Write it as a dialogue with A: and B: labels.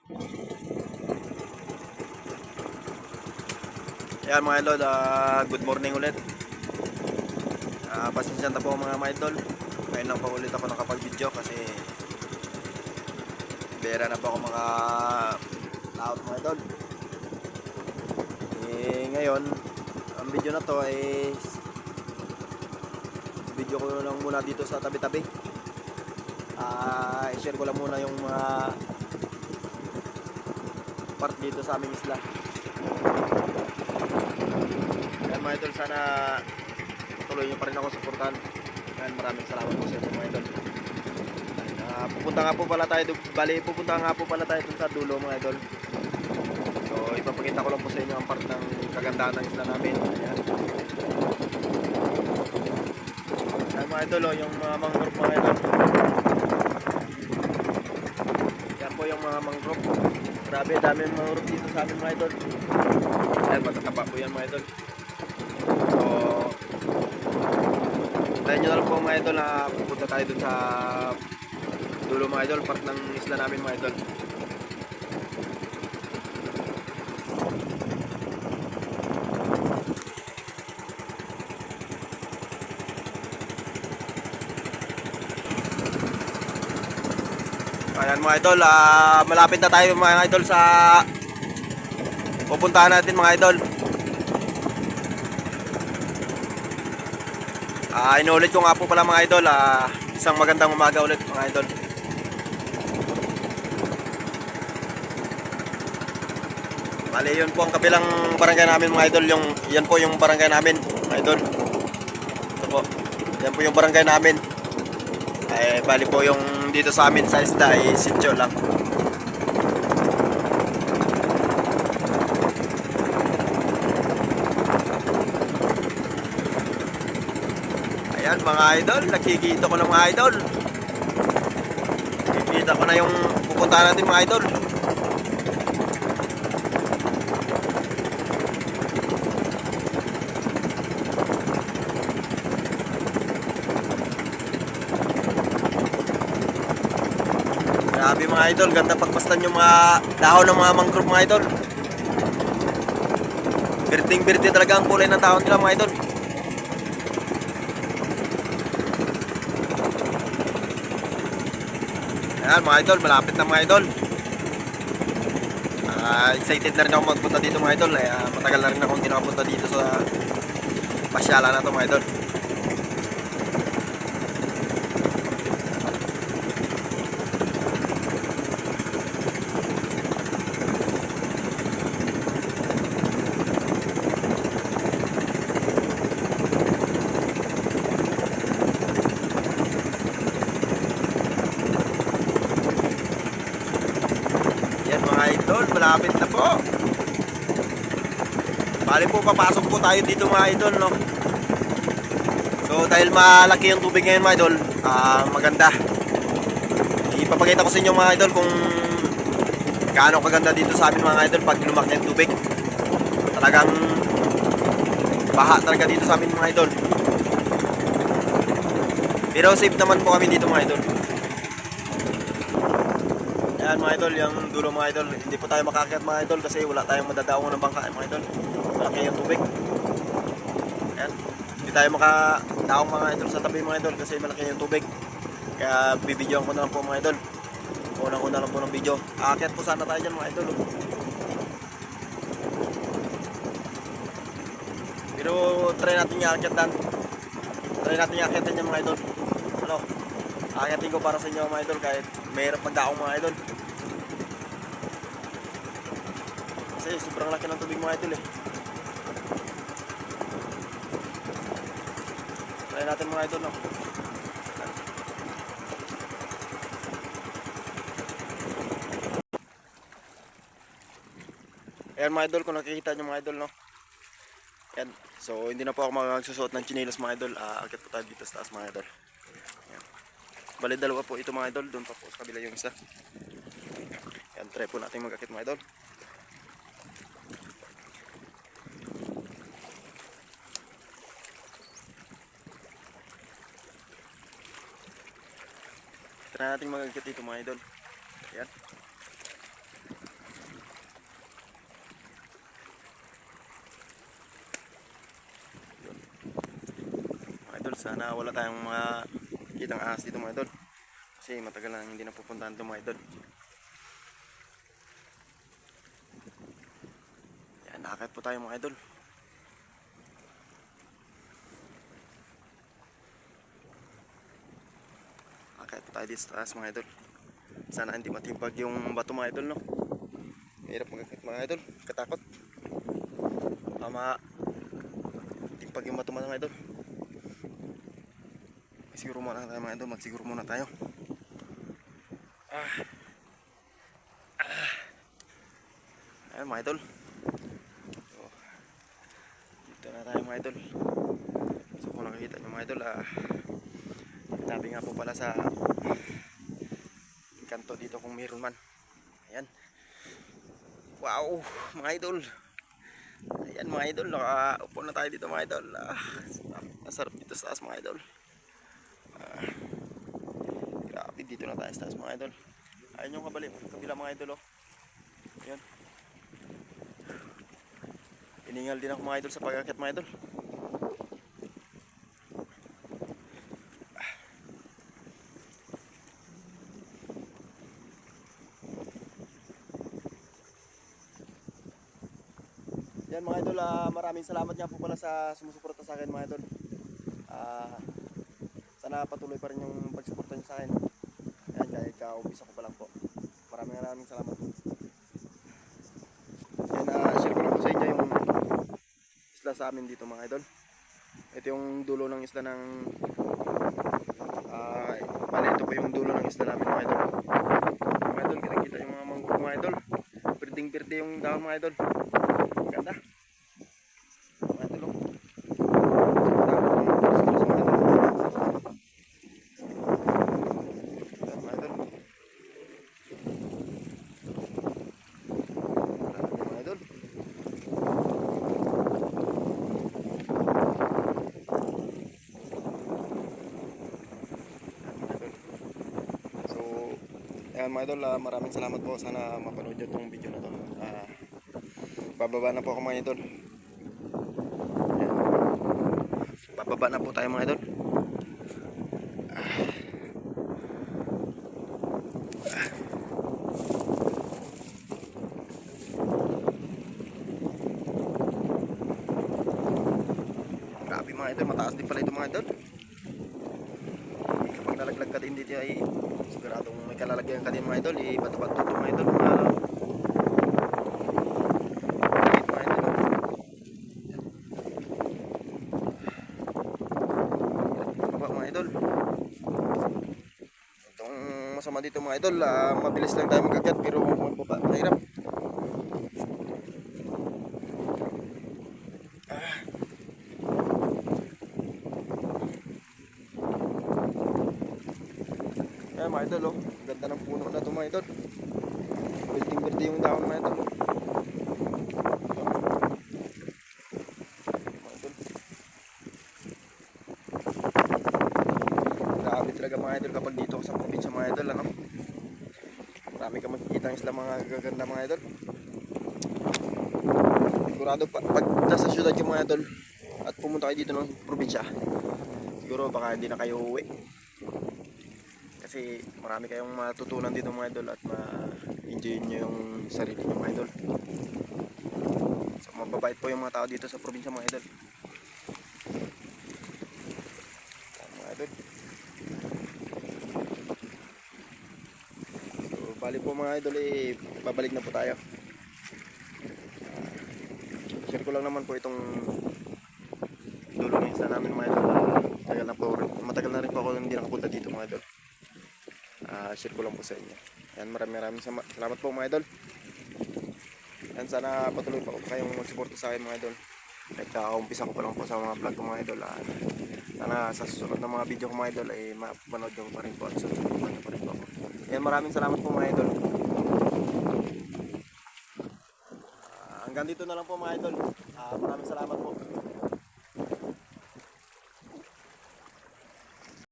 A: Ayan mga idol, good morning ulit. Pasensya na po mga idol. Ngayon lang pa ulit ako nakapag-video kasi bera na po ako maka-laot mga idol. Ngayon, ang video na to ay video ko lang muna dito sa tabi-tabi. I-share ko lang muna yung mga part dito sa aming isla. Ayan mga idol, sana tuloy nyo pa rin ako suportahan. Ayan, maraming salamat po sa inyo mga idol. Pupunta nga po pala tayo dun sa dulo mga idol. So ipapakita ko lang po sa inyo ang part ng kagandahan ng isla namin. Ayan. Ayan mga idol, yung mga mangrove mga idol. Yan po yung mga mangrove. Grabe, dami yung mangrove dito sa amin mga idol. Ayan, matataba po yan mga idol. So tayo nyo na lang po mga idol na pupunta tayo dun sa dulo mga idol, part ng isla namin mga idol. Ayan mga idol, malapit na tayo mga idol sa pupuntahan natin mga idol. Inuulit ko nga po pala mga idol, isang magandang umaga ulit mga idol. Bali yun po ang kabilang barangay namin mga idol, yan po yung barangay namin mga idol. Ito po, yan po yung barangay namin. Bali po yung dito sa amin sa isda ay sityo lang. Ayan mga idol, nakikita ko na mga idol. Nakikita ko na yung pupuntahan natin mga idol. Grabe mga idol, ganda pagpastan yung mga dahon ng mga mangrove mga idol. Birding-birdi talaga ang kulay ng dahon nila mga idol. Ayan mga idol, malapit na mga idol. Excited na rin ako magpunta dito mga idol. Matagal na rin akong hindi nakapunta dito sa pasyalan na to mga idol. Yan mga idol, malapit na po. Bali po, papasok po tayo dito mga idol, no? So dahil malaki yung tubig ngayon mga idol, maganda. Ipapakita ko sa inyo mga idol kung gaano kaganda dito sa amin mga idol pag lumaki yung tubig. Talagang baha talaga dito sa amin mga idol. Pero safe naman po kami dito mga idol. Ayan mga idol, yung dulo mga idol, hindi po tayo makakit mga idol kasi wala tayong madadaong ng bangka mga idol. Malaki yung tubig. Ayan, hindi tayo makadaong mga idol sa tabi mga idol kasi malaki yung tubig. Kaya bibidyoan ko na lang po mga idol. Unang-una lang po ng video. Aakyat po sana tayo dyan mga idol. Pero try natin i-aakyatan. Try natin i-aakyatan yung mga idol. Ano? Aakyatin ko para sa inyo mga idol kahit mahirap magdaong mga idol. Kasi sobrang laki ng tubig mga idol eh. Try natin mga idol, no? Ayan mga idol, kung nakikita nyo mga idol, no? Ayan. So hindi na po ako magsusuot ng chinelas mga idol. Akit po tayo dito sa taas mga idol. Ayan. Bali dalawa po ito mga idol. Doon pa po sa kabila yung isa. Ayan, try po natin mag-akit mga idol. Try natin mag-akit dito mga idol. Ayan. Sana wala tayong mga kitang ahas dito mga idol. Kasi matagal na hindi napupuntahan ito mga idol. Yan, nakakit po tayo mga idol. Nakakit po tayo dito sa taas mga idol. Sana hindi matimpag yung bato mga idol, no? Mahirap magkakit mga idol, katakot. Timpag yung bato mga idol. Siguro muna tayo mga idol, magsiguro muna tayo. Ayan mga idol. So, dito na tayo mga idol. So kung nakikita nyo mga idol, sabi nga po pala sa kanto dito kung mayroon man. Ayan. Wow mga idol. Ayan mga idol, nakaupo na tayo dito mga idol. Nasarap dito sa taas mga idol. Grabe, dito na tayo sa taas mga idol. Ayan yung kabila mga idol, oh. Ayan. Iningal din ako mga idol sa pag-akit mga idol. Yan mga idol, maraming salamat nga po pala sa sumusuporta sa akin mga idol. Sana patuloy pa rin yung pagsuporta nyo sa akin. Ayan, kahit ka-umpisa ko pa lang po. Maraming salamat po. Yan, share ko lang po sa inyo yung isla sa amin dito mga idol. Ito yung dulo ng isla ng bali ito po yung dulo ng isla namin mga idol. Mga idol, kita yung mga mangrove mga idol. Pirding-pirde yung dahon mga idol. Ganda. Mga idol, oh. Ayan mga idol, maraming salamat po. Sana mapanood nyo itong video na to. Bababa na po ako mga idol. Ayan. Bababa na po tayo mga idol. Grabe mga idol, mataas din pala ito mga idol. Kapag nalaglag ka din dito ay siguradong may kalalagyan ka din mga idol. Bato-bato ito mga idol. Itong masama dito mga idol, mabilis lang tayo magagat pero magbaba, mahirap. Ayan mga idol, oh. Ganda ng puno na ito mga idol. Building-building yung dahon mga idol. Grabe talaga mga idol kapag dito sa probinsya mga idol, ano? Marami ka makikita ng isla mga gaganda mga idol. Sigurado pag nasa syudad yung mga idol at pumunta kayo dito ng probinsya, siguro baka hindi na kayo uwi. Kasi marami kayong matutunan dito mga idol at ma-enjoy nyo yung sarili nyo mga idol. So mababait po yung mga tao dito sa probinsya mga idol. Mga idol. So bali po mga idol, babalik na po tayo. Share ko lang naman po itong dulo ng isla namin mga idol. Matagal na rin po ako hindi nakapunta dito mga idol. Share ko lang po sa inyo. Yan, maraming salamat po mga idol. Yan, sana patuloy pa kayong magsuporta sa akin mga idol. Kahit umpisa ko pa lang po sa mga vlog ko mga idol. Sana sa susunod na mga video ko mga idol ay mapanood nyo pa rin po at susunod nyo pa rin po ako. Yan, maraming salamat po mga idol. Hanggang dito na lang po mga idol. Maraming salamat po.